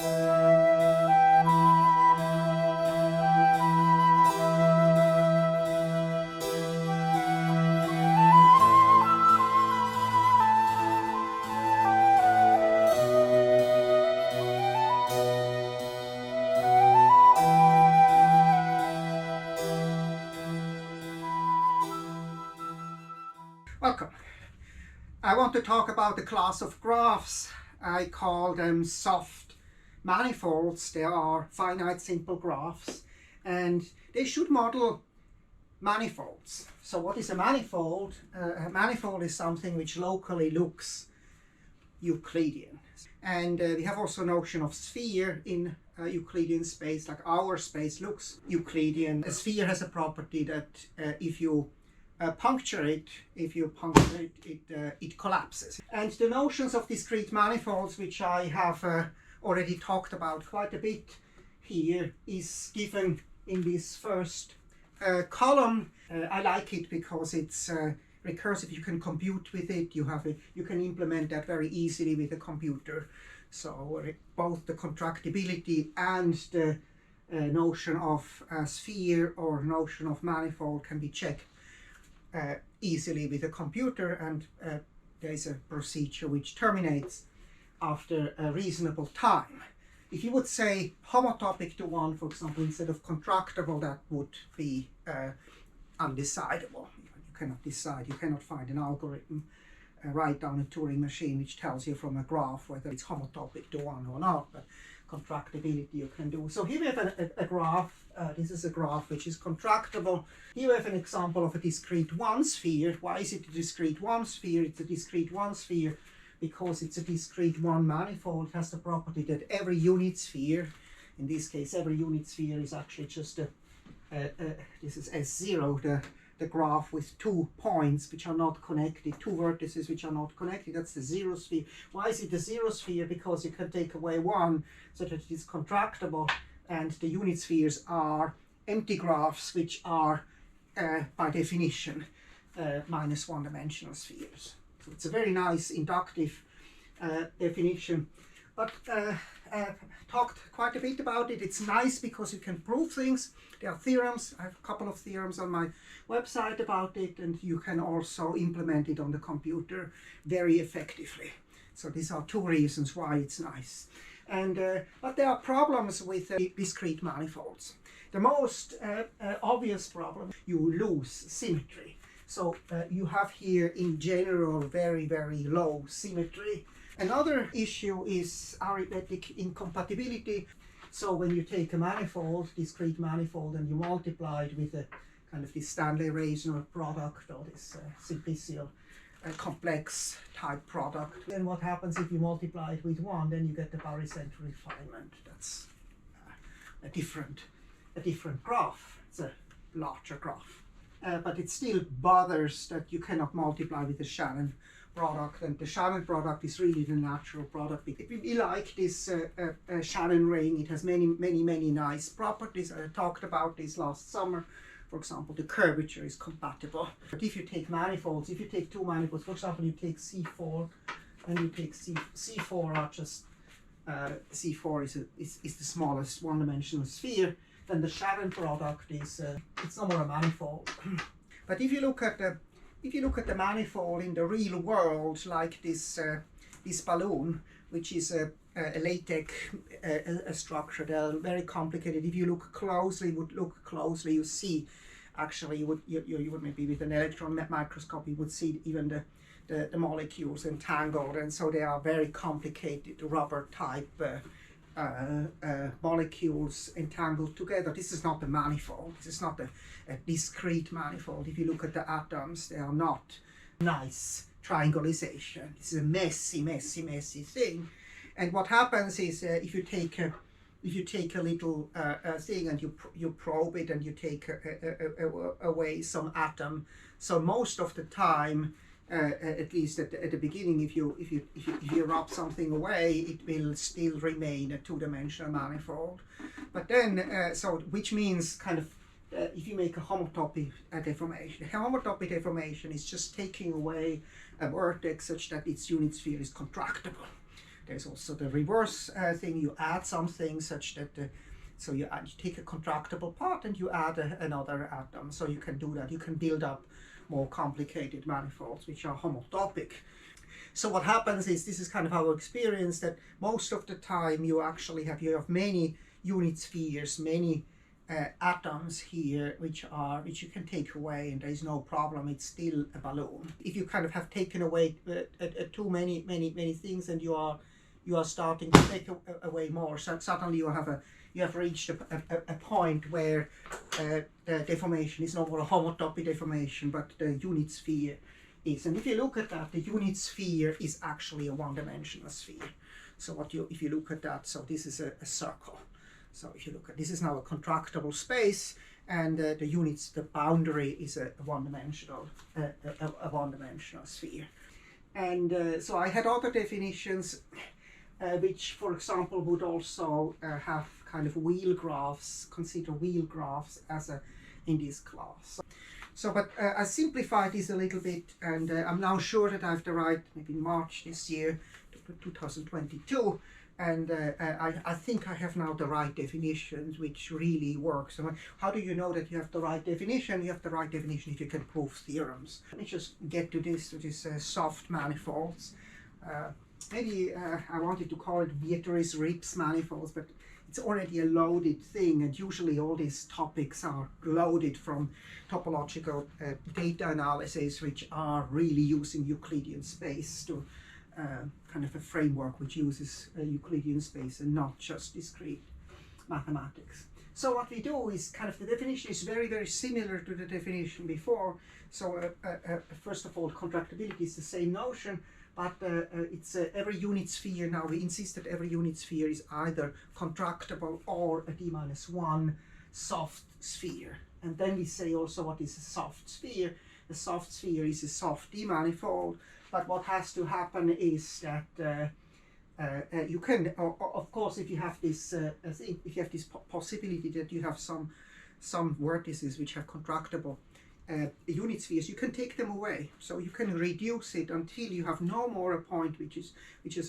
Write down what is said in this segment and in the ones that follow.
Welcome. I want to talk about the class of graphs. I call them soft manifolds. They are finite simple graphs and they should model manifolds. So what is a manifold? A manifold is something which locally looks Euclidean. And we have also a notion of sphere in Euclidean space, like our space looks Euclidean. A sphere has a property that if you puncture it, it collapses. And the notions of discrete manifolds, which I have already talked about quite a bit here, is given in this first column. I like it because it's recursive. You can compute with it. You can implement that very easily with a computer. So both the contractibility and the notion of sphere or notion of manifold can be checked easily with a computer, and there is a procedure which terminates after a reasonable time. If you would say homotopic to one, for example, instead of contractible, that would be undecidable. You cannot decide, you cannot find an algorithm, write down a Turing machine which tells you from a graph whether it's homotopic to one or not, but contractibility you can do. So here we have a graph. This is a graph which is contractible. Here we have an example of a discrete one sphere. Why is it a discrete one sphere? It's a discrete one sphere because it's a discrete one manifold. It has the property that every unit sphere, in this case every unit sphere is actually just this is S0, the graph with 2 points which are not connected, 2 vertices which are not connected. That's the zero sphere. Why is it the zero sphere? Because you can take away one so that it is contractible, and the unit spheres are empty graphs which are by definition minus one dimensional spheres. So it's a very nice inductive definition, but talked quite a bit about it. It's nice because you can prove things. There are theorems. I have a couple of theorems on my website about it, and you can also implement it on the computer very effectively. So these are 2 reasons why it's nice. And but there are problems with discrete manifolds. The most obvious problem, you lose symmetry. So you have here in general very, very low symmetry. Another issue is arithmetic incompatibility. So when you take a manifold, discrete manifold, and you multiply it with a kind of this Stanley-Reisner product or this simplicial complex type product, then what happens if you multiply it with 1? Then you get the barycenter refinement. That's a different graph. It's a larger graph. But it still bothers that you cannot multiply with the Shannon product, and the Shannon product is really the natural product. We like this Shannon ring. It has many nice properties. I talked about this last summer. For example, the curvature is compatible. But if you take manifolds, if you take 2 manifolds, for example, you take C4 and you take C4 are just C4 is the smallest one-dimensional sphere, then the Shannon product is it's no more a manifold. But if you look at the manifold in the real world, like this balloon, which is a latex structure, they're very complicated. If you look closely, you see, actually, you would maybe with an electron microscope, you would see even the molecules entangled, and so they are very complicated rubber type molecules entangled together. This is not a manifold. This is not a discrete manifold. If you look at the atoms, they are not nice triangulation. This is a messy thing. And what happens is if you take a little thing and you probe it and you take away some atom, so most of the time, at least at the beginning, if you rub something away, it will still remain a 2-dimensional manifold. But then, so which means kind of if you make a homotopy deformation. A homotopy deformation is just taking away a vertex such that its unit sphere is contractible. There's also the reverse thing. You add something such that so you take a contractible part and you add another atom. So you can do that. You can build up more complicated manifolds which are homotopic. So what happens is, this is kind of our experience, that most of the time you have many unit spheres, many atoms here which you can take away, and there is no problem. It's still a balloon. If you kind of have taken away too many things, and you are starting to take away more, so suddenly you have reached a point where the deformation is no more a homotopy deformation, but the unit sphere is. And if you look at that, the unit sphere is actually a one-dimensional sphere. So if you look at that, so this is a circle. So if you look at this, is now a contractible space, and the boundary is a one-dimensional sphere. And so I had other definitions which, for example, would also have kind of wheel graphs, consider wheel graphs as in this class. But I simplified this a little bit, and I'm now sure that I have the right, maybe in March this year, 2022, and I think I have now the right definitions, which really works. So how do you know that you have the right definition? You have the right definition if you can prove theorems. Let me just get to this soft manifolds. Maybe I wanted to call it Beatrice-Rips manifolds, but it's already a loaded thing, and usually all these topics are loaded from topological data analysis, which are really using Euclidean space to kind of a framework which uses Euclidean space and not just discrete mathematics. So what we do is kind of, the definition is very similar to the definition before. So first of all, contractibility is the same notion, but it's every unit sphere. Now we insist that every unit sphere is either contractible or a d-1 soft sphere. And then we say also what is a soft sphere. A soft sphere is a soft d-manifold, but what has to happen is that you can, of course, if you have this possibility that you have some vertices which have contractible unit spheres, you can take them away. So you can reduce it until you have no more a point which is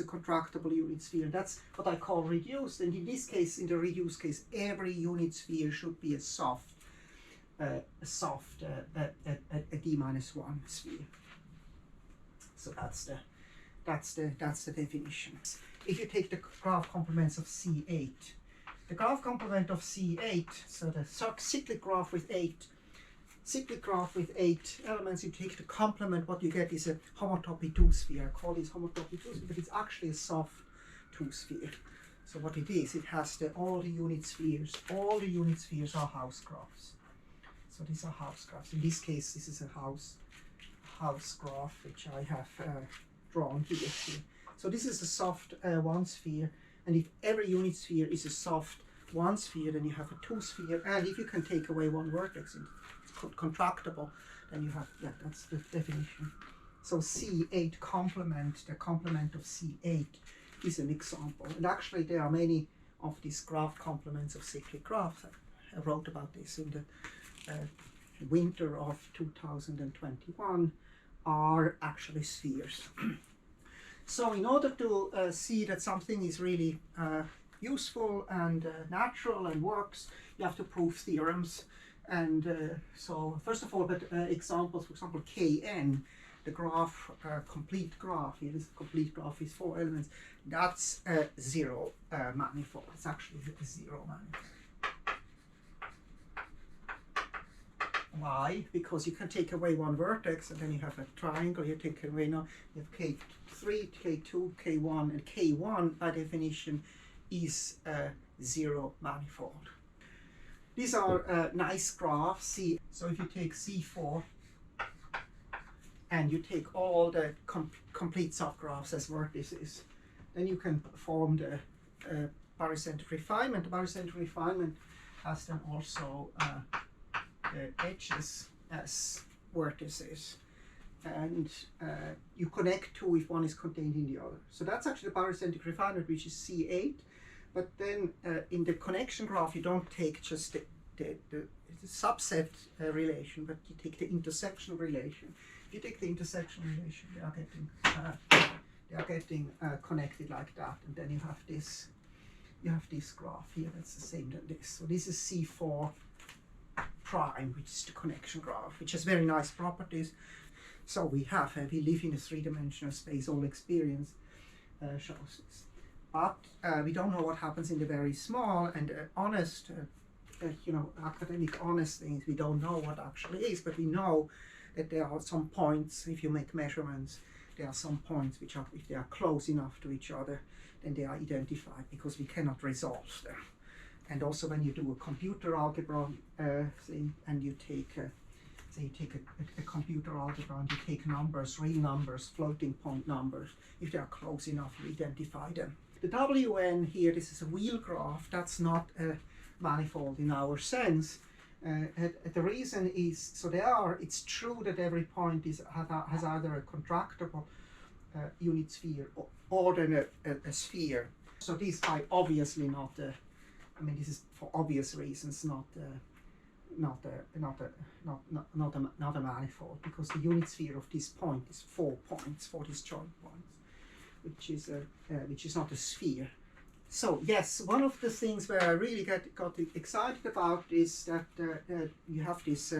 a contractible unit sphere. That's what I call reduced. And in this case, in the reduced case, every unit sphere should be a soft d-1 sphere. So that's the definition. If you take the graph complements of C8, the graph complement of C8, so the cyclic graph with 8 elements, you take the complement, what you get is a homotopy 2-sphere. I call this homotopy 2-sphere, but it's actually a soft 2-sphere. So what it is, it has all the unit spheres are house graphs. So these are house graphs. In this case, this is a house graph which I have drawn here. So this is a soft 1-sphere, and if every unit sphere is a soft 1-sphere, then you have a 2-sphere, and if you can take away one vertex, it's contractible, then you have, that's the definition. So C8 complement, the complement of C8 is an example, and actually there are many of these graph complements of cyclic graphs. I wrote about this in the winter of 2021, are actually spheres. So in order to see that something is really useful and natural and works, you have to prove theorems. And so first of all, examples, for example, Kn, the graph, complete graph, here this complete graph is 4 elements, that's a zero manifold. It's actually a zero manifold. Why? Because you can take away one vertex, and then you have a triangle. You take away now, you have K3, K2, K1, and K1 by definition is a zero manifold. These are nice graphs. So if you take C4 and you take all the complete subgraphs as vertices, then you can form the barycentric refinement. The barycentric refinement has then also the edges as vertices, and you connect two if one is contained in the other. So that's actually the barycentric refinement, which is C8. But then in the connection graph, you don't take just the subset relation, but you take the intersection relation. If you take the intersection relation, they are getting connected like that, and then you have this graph here that's the same than this. So this is C4 prime, which is the connection graph, which has very nice properties. So we live in a three-dimensional space. All experience shows this, but we don't know what happens in the very small and honest, academic honest things. We don't know what actually is, but we know that there are some points. If you make measurements, there are some points which are, if they are close enough to each other, then they are identified because we cannot resolve them. And also when you do a computer algebra thing, and you take say you take a computer algebra and you take numbers, real numbers, floating point numbers, if they are close enough, you identify them. The Wn here, this is a wheel graph. That's not a manifold in our sense. The reason is, so it's true that every point has either a contractible unit sphere or then a sphere. So these are obviously not this is for obvious reasons not a manifold, because the unit sphere of this point is 4 points, 4 disjoint points, which is not a sphere. So yes, one of the things where I really got excited about is that you have this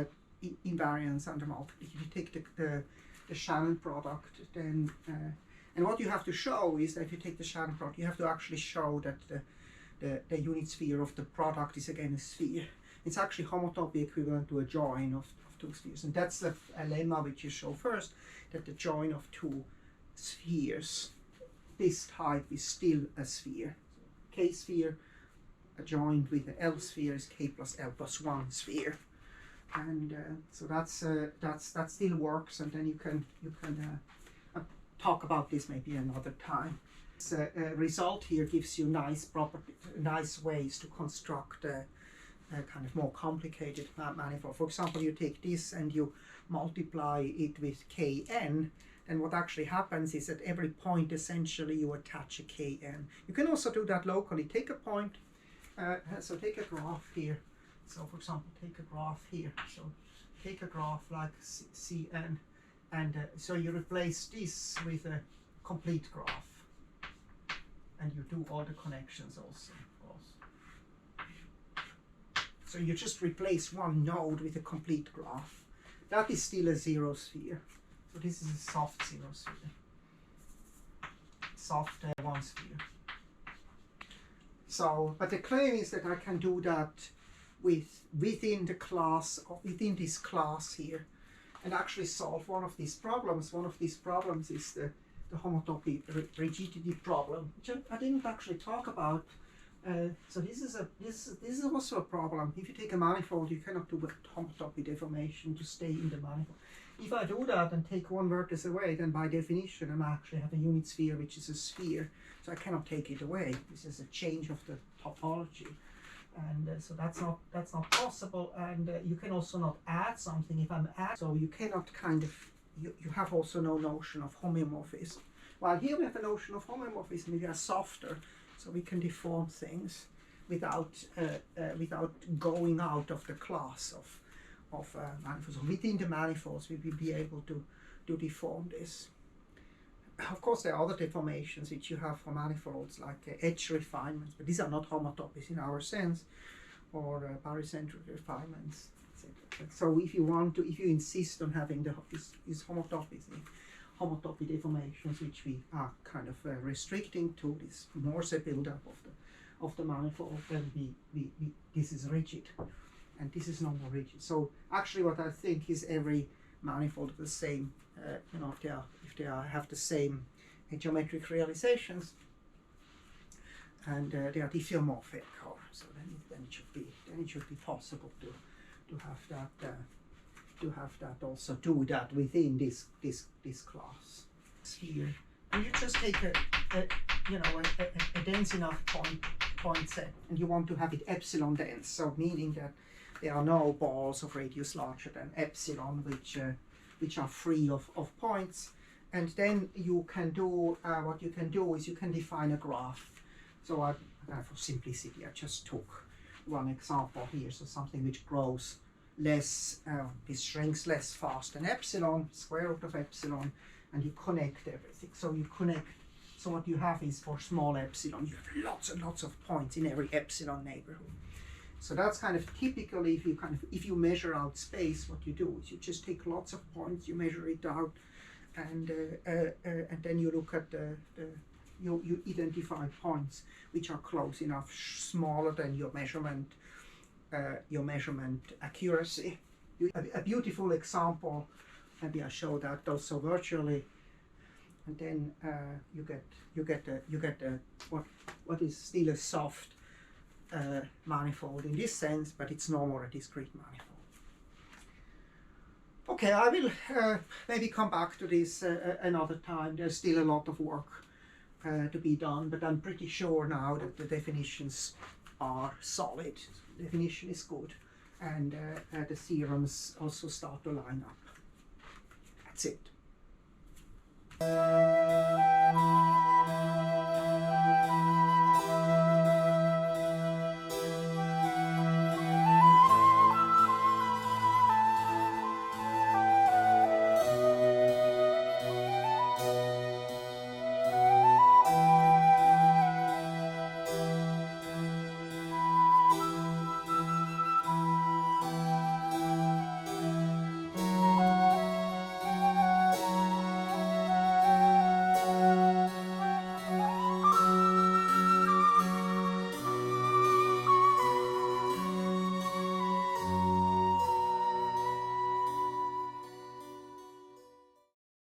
invariance under multiplication. If you take the Shannon product, then and what you have to show is that if you take the Shannon product, you have to actually show that the unit sphere of the product is again a sphere. It's actually homotopy equivalent to a join of two spheres, and that's the lemma which you show first, that the join of two spheres this type is still a sphere. K sphere joined with the L sphere is K plus L plus 1 sphere, and so that still works. And then you can talk about this maybe another time. The result here gives you nice ways to construct a kind of more complicated manifold. For example, you take this and you multiply it with Kn, and what actually happens is at every point essentially you attach a Kn. You can also do that locally. Take a point, so take a graph here. So for example, take a graph here. So take a graph like Cn, and so you replace this with a complete graph. And you do all the connections also, of course. So you just replace one node with a complete graph. That is still a zero sphere. So this is a soft zero sphere. Soft one sphere. So, but the claim is that I can do that within the class, within this class here, and actually solve one of these problems. One of these problems is the homotopy rigidity problem, which I didn't actually talk about. So this is also a problem. If you take a manifold, you cannot do a homotopy deformation to stay in the manifold. If I do that and take one vertex away, then by definition I actually have a unit sphere which is a sphere, so I cannot take it away. This is a change of the topology, and so that's not possible. And you can also not add something if I'm add. So you cannot kind of. You have also no notion of homeomorphism. While here we have a notion of homomorphism, we are softer, so we can deform things without going out of the class of manifolds. So within the manifolds, we will be able to deform this. Of course, there are other deformations which you have for manifolds, like edge refinements, but these are not homotopies in our sense, or barycentric refinements. So if you insist on having these homotopy deformations, which we are kind of restricting to this Morse buildup of the manifold, then this is rigid, and this is no more rigid. So actually, what I think is every manifold of the same, if they have the same geometric realizations, and they are diffeomorphic, so then it should be possible to have that also do that within this class sphere. And you just take a dense enough point set, and you want to have it epsilon dense, so meaning that there are no balls of radius larger than epsilon which are free of points. And then you can do what you can do is you can define a graph. So for simplicity, I just took one example here, so something which grows less, this shrinks less fast than epsilon, square root of epsilon, and you connect everything. So you connect So what you have is for small epsilon, you have lots and lots of points in every epsilon neighborhood. So that's kind of typically if you measure out space, what you do is you just take lots of points, you measure it out, and then you look at you identify points which are close enough, smaller than your measurement accuracy. A beautiful example, maybe I show that also virtually, and then you get what is still a soft manifold in this sense, but it's no more a discrete manifold. Okay, I will maybe come back to this another time. There's still a lot of work to be done, but I'm pretty sure now that the definitions are solid. The definition is good, and the theorems also start to line up. That's it.